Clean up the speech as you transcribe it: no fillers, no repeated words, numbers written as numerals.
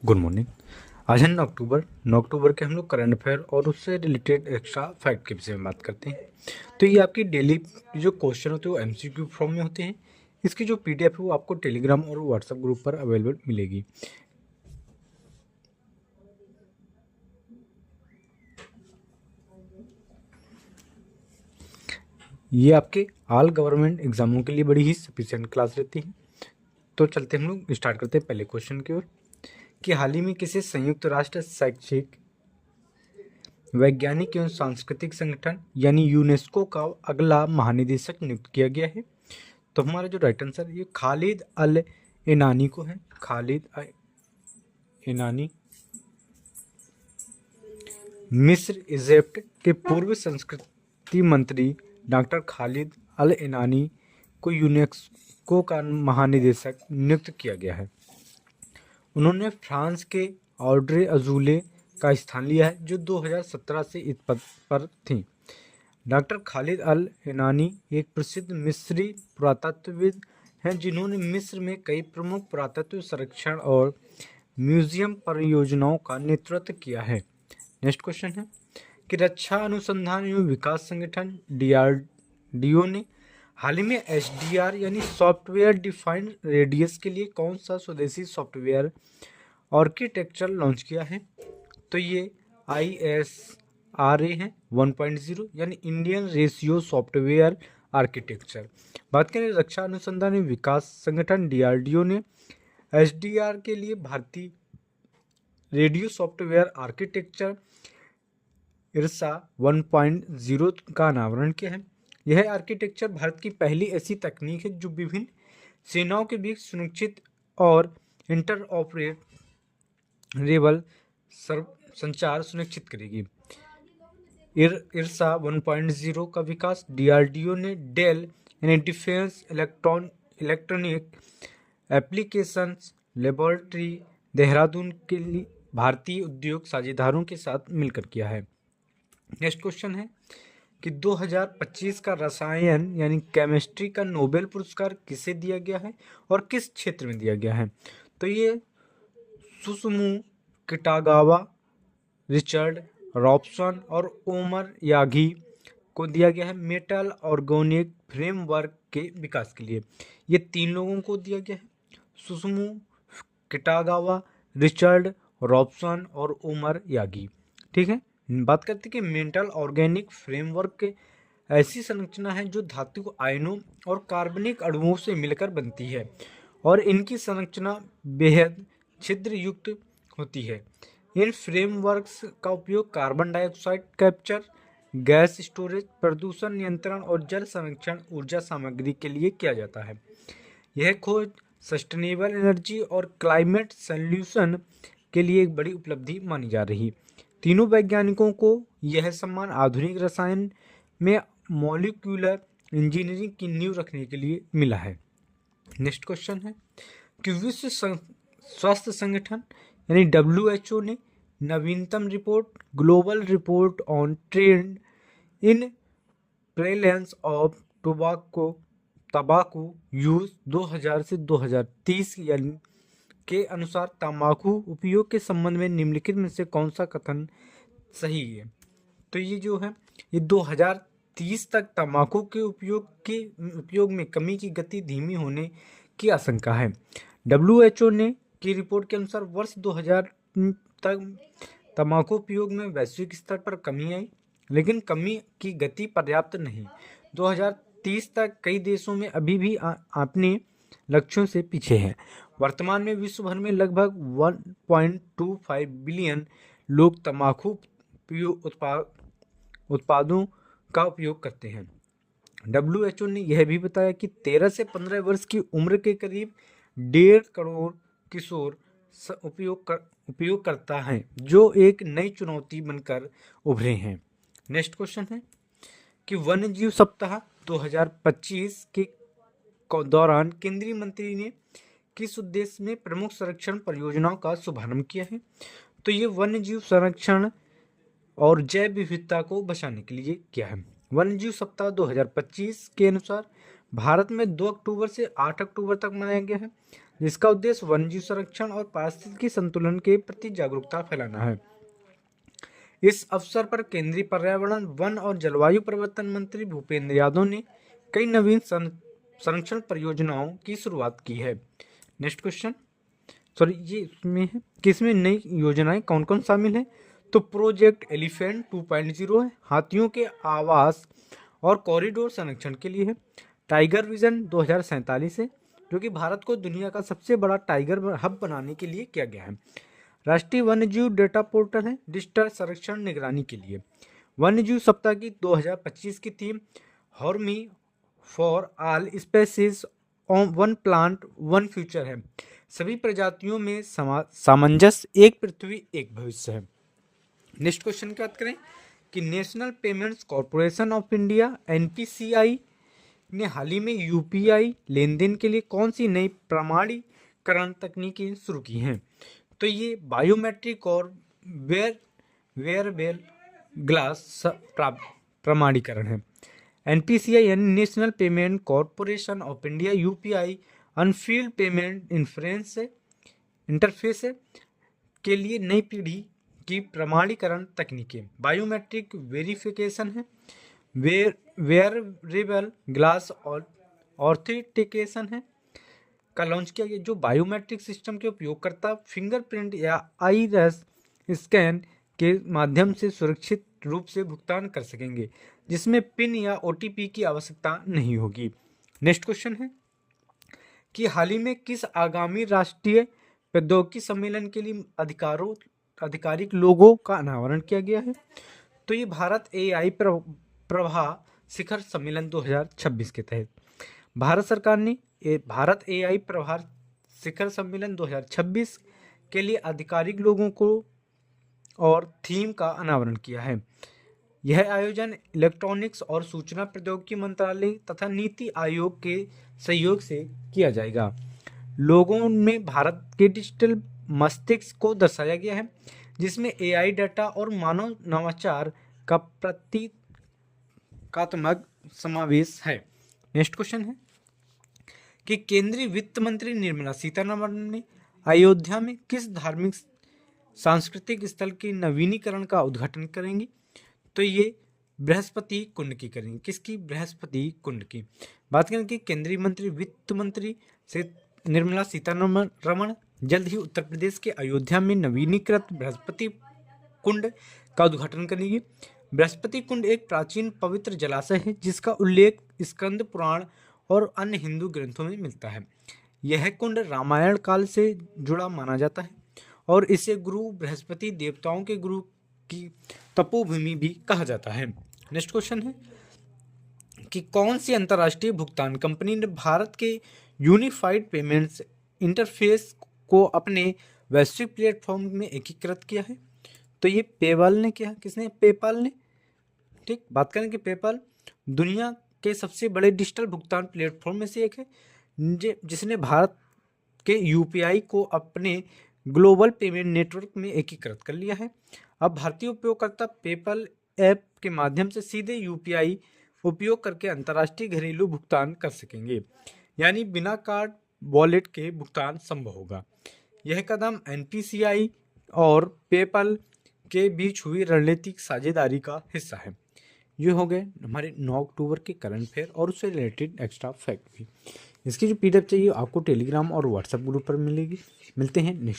Good morning. आज है 9 अक्टूबर के हम लोग करंट अफेयर और उससे रिलेटेड एक्स्ट्रा फैक्ट के विषय में बात करते हैं। तो ये आपकी डेली जो क्वेश्चन होते हैं वो एमसीक्यू फॉर्म में होते हैं। इसकी जो पीडीएफ है वो आपको टेलीग्राम और व्हाट्सएप ग्रुप पर अवेलेबल मिलेगी। ये आपके ऑल गवर्नमेंट एग्जामों के लिए बड़ी ही सफिशिएंट क्लास रहती है। तो चलते हम लोग स्टार्ट करते हैं पहले क्वेश्चन की ओर कि हाल ही में किसी संयुक्त राष्ट्र शैक्षिक वैज्ञानिक एवं सांस्कृतिक संगठन यानी यूनेस्को का अगला महानिदेशक नियुक्त किया गया है। तो हमारा जो राइट आंसर ये खालिद अल एनानी को है। खालिद एनानी मिस्र इजिप्ट के पूर्व संस्कृति मंत्री डॉक्टर खालिद अल एनानी को यूनेस्को का महानिदेशक नियुक्त किया गया है। उन्होंने फ्रांस के ऑड्रे अजूले का स्थान लिया है जो 2017 से इस पद पर थी। डॉक्टर खालिद अल एनानी एक प्रसिद्ध मिस्री पुरातत्वविद हैं जिन्होंने मिस्र में कई प्रमुख पुरातत्व संरक्षण और म्यूजियम परियोजनाओं का नेतृत्व किया है। नेक्स्ट क्वेश्चन है कि रक्षा अनुसंधान एवं विकास संगठन डीआरडीओ ने हाल ही में एसडीआर यानी सॉफ्टवेयर डिफाइंड रेडियस के लिए कौन सा स्वदेशी सॉफ्टवेयर आर्किटेक्चर लॉन्च किया है। तो ये ISRA है 1.0 यानी इंडियन रेशियो सॉफ्टवेयर आर्किटेक्चर। बात करें रक्षा अनुसंधान एवं विकास संगठन डीआरडीओ ने एसडीआर के लिए भारतीय रेडियो सॉफ्टवेयर आर्किटेक्चर IRSA 1.0 का अनावरण किया है। यह आर्किटेक्चर भारत की पहली ऐसी तकनीक है जो विभिन्न सेनाओं के बीच सुनिश्चित और इंटरऑपरेबल संचार सुनिश्चित करेगी। IRSA 1.0 का विकास डीआरडीओ ने डेल यानी defence electronic applications laboratory Dehradun के लिए भारतीय उद्योग साझेदारों के साथ मिलकर किया है। नेक्स्ट क्वेश्चन है कि 2025 का रसायन यानी केमिस्ट्री का नोबेल पुरस्कार किसे दिया गया है और किस क्षेत्र में दिया गया है। तो ये सुसुमु किटागावा, रिचर्ड रॉबसन और ओमर यागी को दिया गया है मेटल ऑर्गेनिक फ्रेमवर्क के विकास के लिए। ये 3 लोगों को दिया गया है, सुसुमु किटागावा, रिचर्ड रॉबसन और ओमर यागी। ठीक है, बात करते हैं कि मेटल ऑर्गेनिक फ्रेमवर्क के ऐसी संरचना है जो धातु आयनों और कार्बनिक अणुओं से मिलकर बनती है और इनकी संरचना बेहद छिद्र युक्त होती है। इन फ्रेमवर्क्स का उपयोग carbon dioxide capture, gas storage, प्रदूषण नियंत्रण और जल संरक्षण ऊर्जा सामग्री के लिए किया जाता है। यह खोज सस्टेनेबल एनर्जी और क्लाइमेट सॉल्यूशन के लिए एक बड़ी उपलब्धि मानी जा रही। तीनों वैज्ञानिकों को यह सम्मान आधुनिक रसायन में मॉलिक्यूलर इंजीनियरिंग की नींव रखने के लिए मिला है। नेक्स्ट क्वेश्चन है कि विश्व स्वास्थ्य संगठन यानी WHO ने नवीनतम report global report on trend in prevalence of तंबाकू यूज 2000 से 2030 यानी के अनुसार तंबाकू उपयोग के संबंध में निम्नलिखित में से कौन सा कथन सही है। तो ये जो है ये 2030 तक तंबाकू के उपयोग में कमी की गति धीमी होने की आशंका है। WHO ने की रिपोर्ट के अनुसार वर्ष 2000 तक तंबाकू उपयोग में वैश्विक स्तर पर कमी आई, लेकिन कमी की गति पर्याप्त नहीं। 2030 तक कई देशों में अभी भी अपने लक्ष्यों से पीछे हैं। वर्तमान में विश्व भर में लगभग 1.25 बिलियन लोग तंबाकू उत्पादों का उपयोग करते हैं। WHO ने यह भी बताया कि 13 से 15 वर्ष की उम्र के करीब 1.5 करोड़ किशोर उपयोग करता है जो एक नई चुनौती बनकर उभरे हैं। नेक्स्ट क्वेश्चन है कि वन्यजीव सप्ताह 2025 के दौरान केंद्रीय मंत्री ने किस उद्देश्य में प्रमुख संरक्षण परियोजनाओं का शुभारंभ किया है। तो ये वन्यजीव संरक्षण और जैव विविधता को बचाने के लिए किया है। वन्यजीव सप्ताह 2025 के अनुसार भारत में 2 अक्टूबर से 8 अक्टूबर तक मनाया गया है। जिसका उद्देश्य वन्यजीव संरक्षण और पारिस्थितिकी संतुलन के प्रति जागरूकता फैलाना है। इस अवसर पर केंद्रीय पर्यावरण, वन और जलवायु परिवर्तन मंत्री भूपेंद्र यादव ने कई नवीन संरक्षण परियोजनाओं की शुरुआत की है। नेक्स्ट क्वेश्चन, सॉरी ये इसमें है कि इसमें नई योजनाएं कौन कौन शामिल है। तो प्रोजेक्ट एलिफेंट 2.0 है, हाथियों के आवास और कॉरिडोर संरक्षण के लिए है। टाइगर विजन 2047 है, जो कि भारत को दुनिया का सबसे बड़ा टाइगर हब बनाने के लिए किया गया है। राष्ट्रीय वन्यजीव डेटा पोर्टल है, डिजिटल संरक्षण निगरानी के लिए। वन्यजीव सप्ताह की 2025 की theme harmony for all species, one plant one future है। सभी प्रजातियों में सामंजस्य, एक पृथ्वी एक भविष्य है। नेक्स्ट क्वेश्चन की बात करें कि national payments corporation of India NPCI ने हाल ही में यूपीआई लेन देन के लिए कौन सी नई प्रमाणीकरण तकनीकें शुरू की हैं। तो ये बायोमेट्रिक और वेयरेबल ग्लास प्रमाणीकरण है। एनपीसीआई यानी national payment corporation of India UPI unfilled payment interface के लिए नई पीढ़ी की प्रमाणीकरण तकनीकें बायोमेट्रिक वेरिफिकेशन है, वेयरेबल ग्लास और ऑथेंटिकेशन है का लॉन्च किया गया, जो बायोमेट्रिक सिस्टम के उपयोगकर्ता फिंगरप्रिंट या आइरिस स्कैन के माध्यम से सुरक्षित रूप से भुगतान कर सकेंगे, जिसमें पिन या ओटीपी की आवश्यकता नहीं होगी। नेक्स्ट क्वेश्चन है कि हाल ही में किस आगामी राष्ट्रीय प्रौद्योगिकी सम्मेलन के लिए आधिकारिक लोगों का अनावरण किया गया है। तो ये भारत एआई प्रभा शिखर सम्मेलन 2026 के तहत भारत सरकार ने भारत एआई प्रभार शिखर सम्मेलन 2026 के लिए आधिकारिक लोगों को और थीम का अनावरण किया है। यह आयोजन इलेक्ट्रॉनिक्स और सूचना प्रौद्योगिकी मंत्रालय तथा नीति आयोग के सहयोग से किया जाएगा। लोगों में भारत के डिजिटल मस्तिष्क को दर्शाया गया है, जिसमें एआई डाटा और मानव नवाचार का प्रतीकात्मक समावेश है। नेक्स्ट क्वेश्चन है कि केंद्रीय वित्त मंत्री निर्मला सीतारमण ने अयोध्या में किस धार्मिक सांस्कृतिक स्थल के नवीनीकरण का उद्घाटन करेंगी। तो ये बृहस्पति कुंड की करेंगे। किसकी? बृहस्पति कुंड की बात करें कि केंद्रीय मंत्री वित्त मंत्री से निर्मला सीतारमण जल्द ही उत्तर प्रदेश के अयोध्या में नवीनीकृत बृहस्पति कुंड का उद्घाटन करेंगे। बृहस्पति कुंड एक प्राचीन पवित्र जलाशय है, जिसका उल्लेख स्कंद पुराण और अन्य हिंदू ग्रंथों में मिलता है। यह कुंड रामायण काल से जुड़ा माना जाता है और इसे गुरु बृहस्पति देवताओं के गुरु की तपोभूमि भी कहा जाता है। नेक्स्ट क्वेश्चन है कि कौन सी अंतर्राष्ट्रीय भुगतान कंपनी ने भारत के यूनिफाइड पेमेंट्स इंटरफेस को अपने वैश्विक प्लेटफॉर्म में एकीकृत किया है। तो ये पेपाल ने किया। किसने? पेपाल ने। ठीक, बात करें कि पेपाल दुनिया के सबसे बड़े डिजिटल भुगतान प्लेटफॉर्म में से एक है, जिसने भारत के यूपीआई को अपने ग्लोबल पेमेंट नेटवर्क में एकीकृत कर लिया है। अब भारतीय उपयोगकर्ता पेपाल ऐप के माध्यम से सीधे यूपीआई उपयोग करके अंतर्राष्ट्रीय घरेलू भुगतान कर सकेंगे, यानी बिना कार्ड वॉलेट के भुगतान संभव होगा। यह कदम एनपीसीआई और पेपाल के बीच हुई रणनीतिक साझेदारी का हिस्सा है। ये हो गए हमारे 9 अक्टूबर के करंट अफेयर और उससे रिलेटेड एक्स्ट्रा फैक्ट भी। इसकी जो पीडीएफ चाहिए आपको टेलीग्राम और व्हाट्सएप ग्रुप पर मिलेगी। मिलते हैं नेक्स्ट